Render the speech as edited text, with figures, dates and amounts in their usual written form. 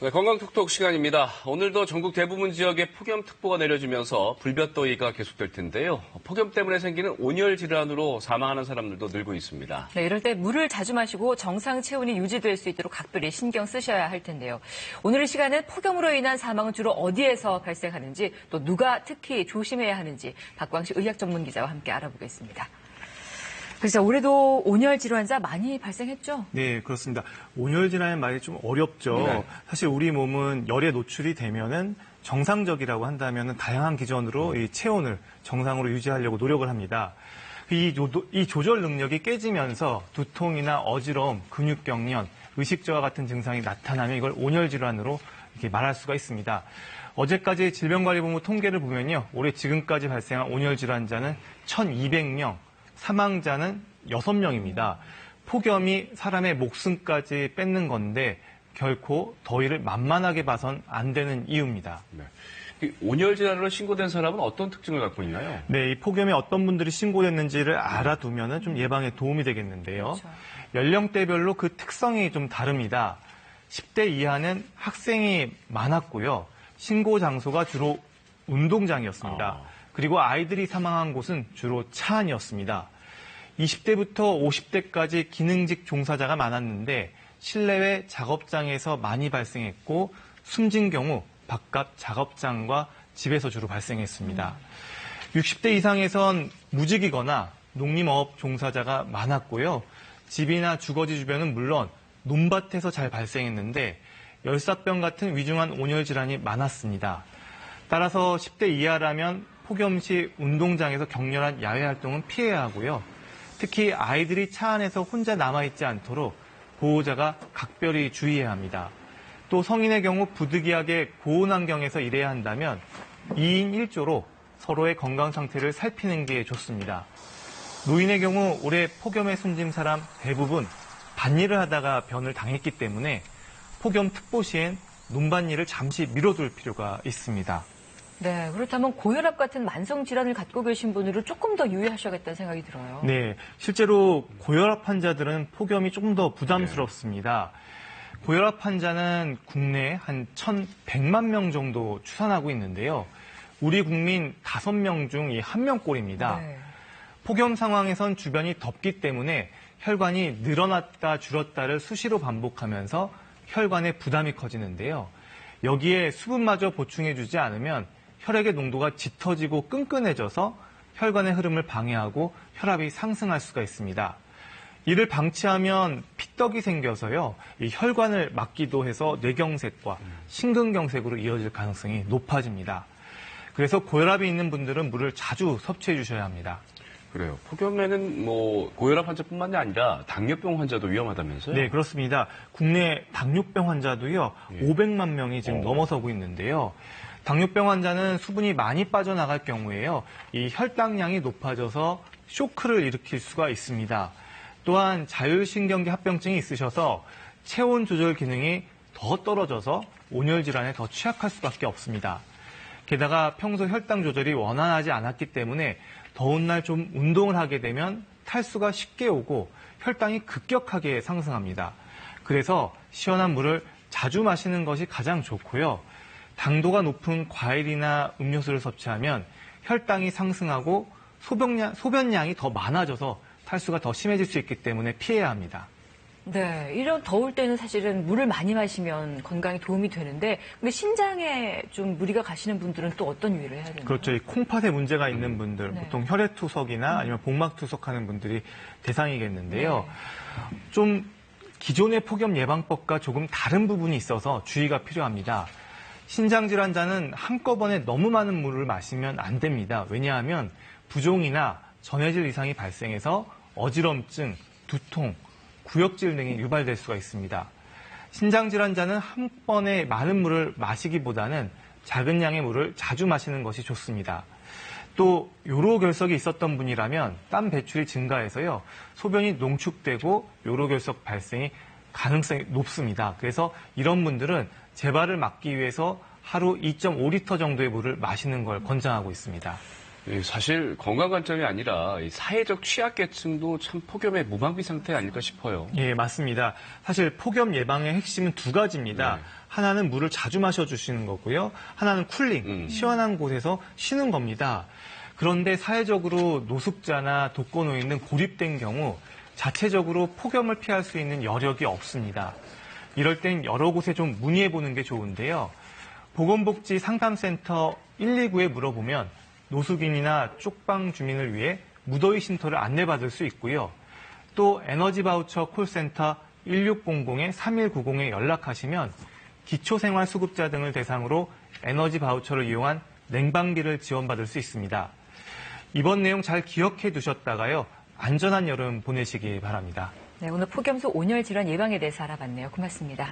네, 건강톡톡 시간입니다. 오늘도 전국 대부분 지역에 폭염특보가 내려지면서 불볕더위가 계속될 텐데요. 폭염 때문에 생기는 온열 질환으로 사망하는 사람들도 늘고 있습니다. 네, 이럴 때 물을 자주 마시고 정상 체온이 유지될 수 있도록 각별히 신경 쓰셔야 할 텐데요. 오늘 이 시간은 폭염으로 인한 사망은 주로 어디에서 발생하는지, 또 누가 특히 조심해야 하는지 박광식 의학 전문 기자와 함께 알아보겠습니다. 그래서 올해도 온열 질환자 많이 발생했죠? 네, 그렇습니다. 온열 질환의 말이 좀 어렵죠. 네. 사실 우리 몸은 열에 노출이 되면은 정상적이라고 한다면은 다양한 기전으로 이 체온을 정상으로 유지하려고 노력을 합니다. 이 조절 능력이 깨지면서 두통이나 어지러움, 근육경련, 의식저하 같은 증상이 나타나면 이걸 온열 질환으로 이렇게 말할 수가 있습니다. 어제까지 질병관리본부 통계를 보면요, 올해 지금까지 발생한 온열 질환자는 1,200명. 사망자는 6명입니다. 폭염이 사람의 목숨까지 뺏는 건데 결코 더위를 만만하게 봐선 안 되는 이유입니다. 네. 온열 질환으로 신고된 사람은 어떤 특징을 갖고 있나요? 네, 이 폭염에 어떤 분들이 신고됐는지를 알아두면 좀 예방에 도움이 되겠는데요. 그렇죠. 연령대별로 그 특성이 좀 다릅니다. 10대 이하는 학생이 많았고요. 신고 장소가 주로 운동장이었습니다. 그리고 아이들이 사망한 곳은 주로 차 안이었습니다. 20대부터 50대까지 기능직 종사자가 많았는데 실내외 작업장에서 많이 발생했고 숨진 경우 바깥 작업장과 집에서 주로 발생했습니다. 60대 이상에선 무직이거나 농림업 종사자가 많았고요. 집이나 주거지 주변은 물론 논밭에서 잘 발생했는데 열사병 같은 위중한 온열 질환이 많았습니다. 따라서 10대 이하라면 폭염 시 운동장에서 격렬한 야외 활동은 피해야 하고요. 특히 아이들이 차 안에서 혼자 남아있지 않도록 보호자가 각별히 주의해야 합니다. 또 성인의 경우 부득이하게 고온 환경에서 일해야 한다면 2인 1조로 서로의 건강 상태를 살피는 게 좋습니다. 노인의 경우 올해 폭염에 숨진 사람 대부분 밭일을 하다가 변을 당했기 때문에 폭염특보 시엔 논밭일을 잠시 미뤄둘 필요가 있습니다. 네, 그렇다면 고혈압 같은 만성 질환을 갖고 계신 분들은 조금 더 유의하셔야겠다는 생각이 들어요. 네, 실제로 고혈압 환자들은 폭염이 조금 더 부담스럽습니다. 고혈압 환자는 국내에 한 1,100만 명 정도 추산하고 있는데요. 우리 국민 5명 중 1명꼴입니다. 네. 폭염 상황에선 주변이 덥기 때문에 혈관이 늘어났다 줄었다를 수시로 반복하면서 혈관에 부담이 커지는데요. 여기에 수분마저 보충해주지 않으면 혈액의 농도가 짙어지고 끈끈해져서 혈관의 흐름을 방해하고 혈압이 상승할 수가 있습니다. 이를 방치하면 피떡이 생겨서요, 이 혈관을 막기도 해서 뇌경색과 심근경색으로 이어질 가능성이 높아집니다. 그래서 고혈압이 있는 분들은 물을 자주 섭취해 주셔야 합니다. 그래요. 폭염에는 고혈압 환자뿐만이 아니라 당뇨병 환자도 위험하다면서요? 네, 그렇습니다. 국내 당뇨병 환자도요, 500만 명이 지금 넘어서고 있는데요. 당뇨병 환자는 수분이 많이 빠져나갈 경우에요, 이 혈당량이 높아져서 쇼크를 일으킬 수가 있습니다. 또한 자율신경계 합병증이 있으셔서 체온 조절 기능이 더 떨어져서 온열 질환에 더 취약할 수밖에 없습니다. 게다가 평소 혈당 조절이 원활하지 않았기 때문에 더운 날 좀 운동을 하게 되면 탈수가 쉽게 오고 혈당이 급격하게 상승합니다. 그래서 시원한 물을 자주 마시는 것이 가장 좋고요. 당도가 높은 과일이나 음료수를 섭취하면 혈당이 상승하고 소변량이 더 많아져서 탈수가 더 심해질 수 있기 때문에 피해야 합니다. 네, 이런 더울 때는 사실은 물을 많이 마시면 건강에 도움이 되는데, 근데 신장에 좀 무리가 가시는 분들은 또 어떤 유의를 해야 되나요? 그렇죠. 이 콩팥에 문제가 있는 분들, 네. 보통 혈액투석이나 아니면 복막투석하는 분들이 대상이겠는데요. 좀 기존의 폭염 예방법과 조금 다른 부분이 있어서 주의가 필요합니다. 신장질환자는 한꺼번에 너무 많은 물을 마시면 안 됩니다. 왜냐하면 부종이나 전해질 이상이 발생해서 어지럼증, 두통, 구역질 등이 유발될 수가 있습니다. 신장질환자는 한 번에 많은 물을 마시기보다는 작은 양의 물을 자주 마시는 것이 좋습니다. 또 요로결석이 있었던 분이라면 땀 배출이 증가해서요, 소변이 농축되고 요로결석 발생이 가능성이 높습니다. 그래서 이런 분들은 재발을 막기 위해서 하루 2.5리터 정도의 물을 마시는 걸 권장하고 있습니다. 사실 건강 관점이 아니라 이 사회적 취약계층도 참 폭염의 무방비 상태 아닐까 싶어요. 예, 맞습니다. 사실 폭염 예방의 핵심은 두 가지입니다. 네. 하나는 물을 자주 마셔주시는 거고요. 하나는 쿨링, 시원한 곳에서 쉬는 겁니다. 그런데 사회적으로 노숙자나 독거노인은 고립된 경우 자체적으로 폭염을 피할 수 있는 여력이 없습니다. 이럴 땐 여러 곳에 좀 문의해보는 게 좋은데요. 보건복지 상담센터 129에 물어보면 노숙인이나 쪽방 주민을 위해 무더위 쉼터를 안내받을 수 있고요. 또 에너지 바우처 콜센터 1600-3190에 연락하시면 기초생활수급자 등을 대상으로 에너지 바우처를 이용한 냉방비를 지원받을 수 있습니다. 이번 내용 잘 기억해 두셨다가요. 안전한 여름 보내시기 바랍니다. 네, 오늘 폭염 속 온열 질환 예방에 대해서 알아봤네요. 고맙습니다.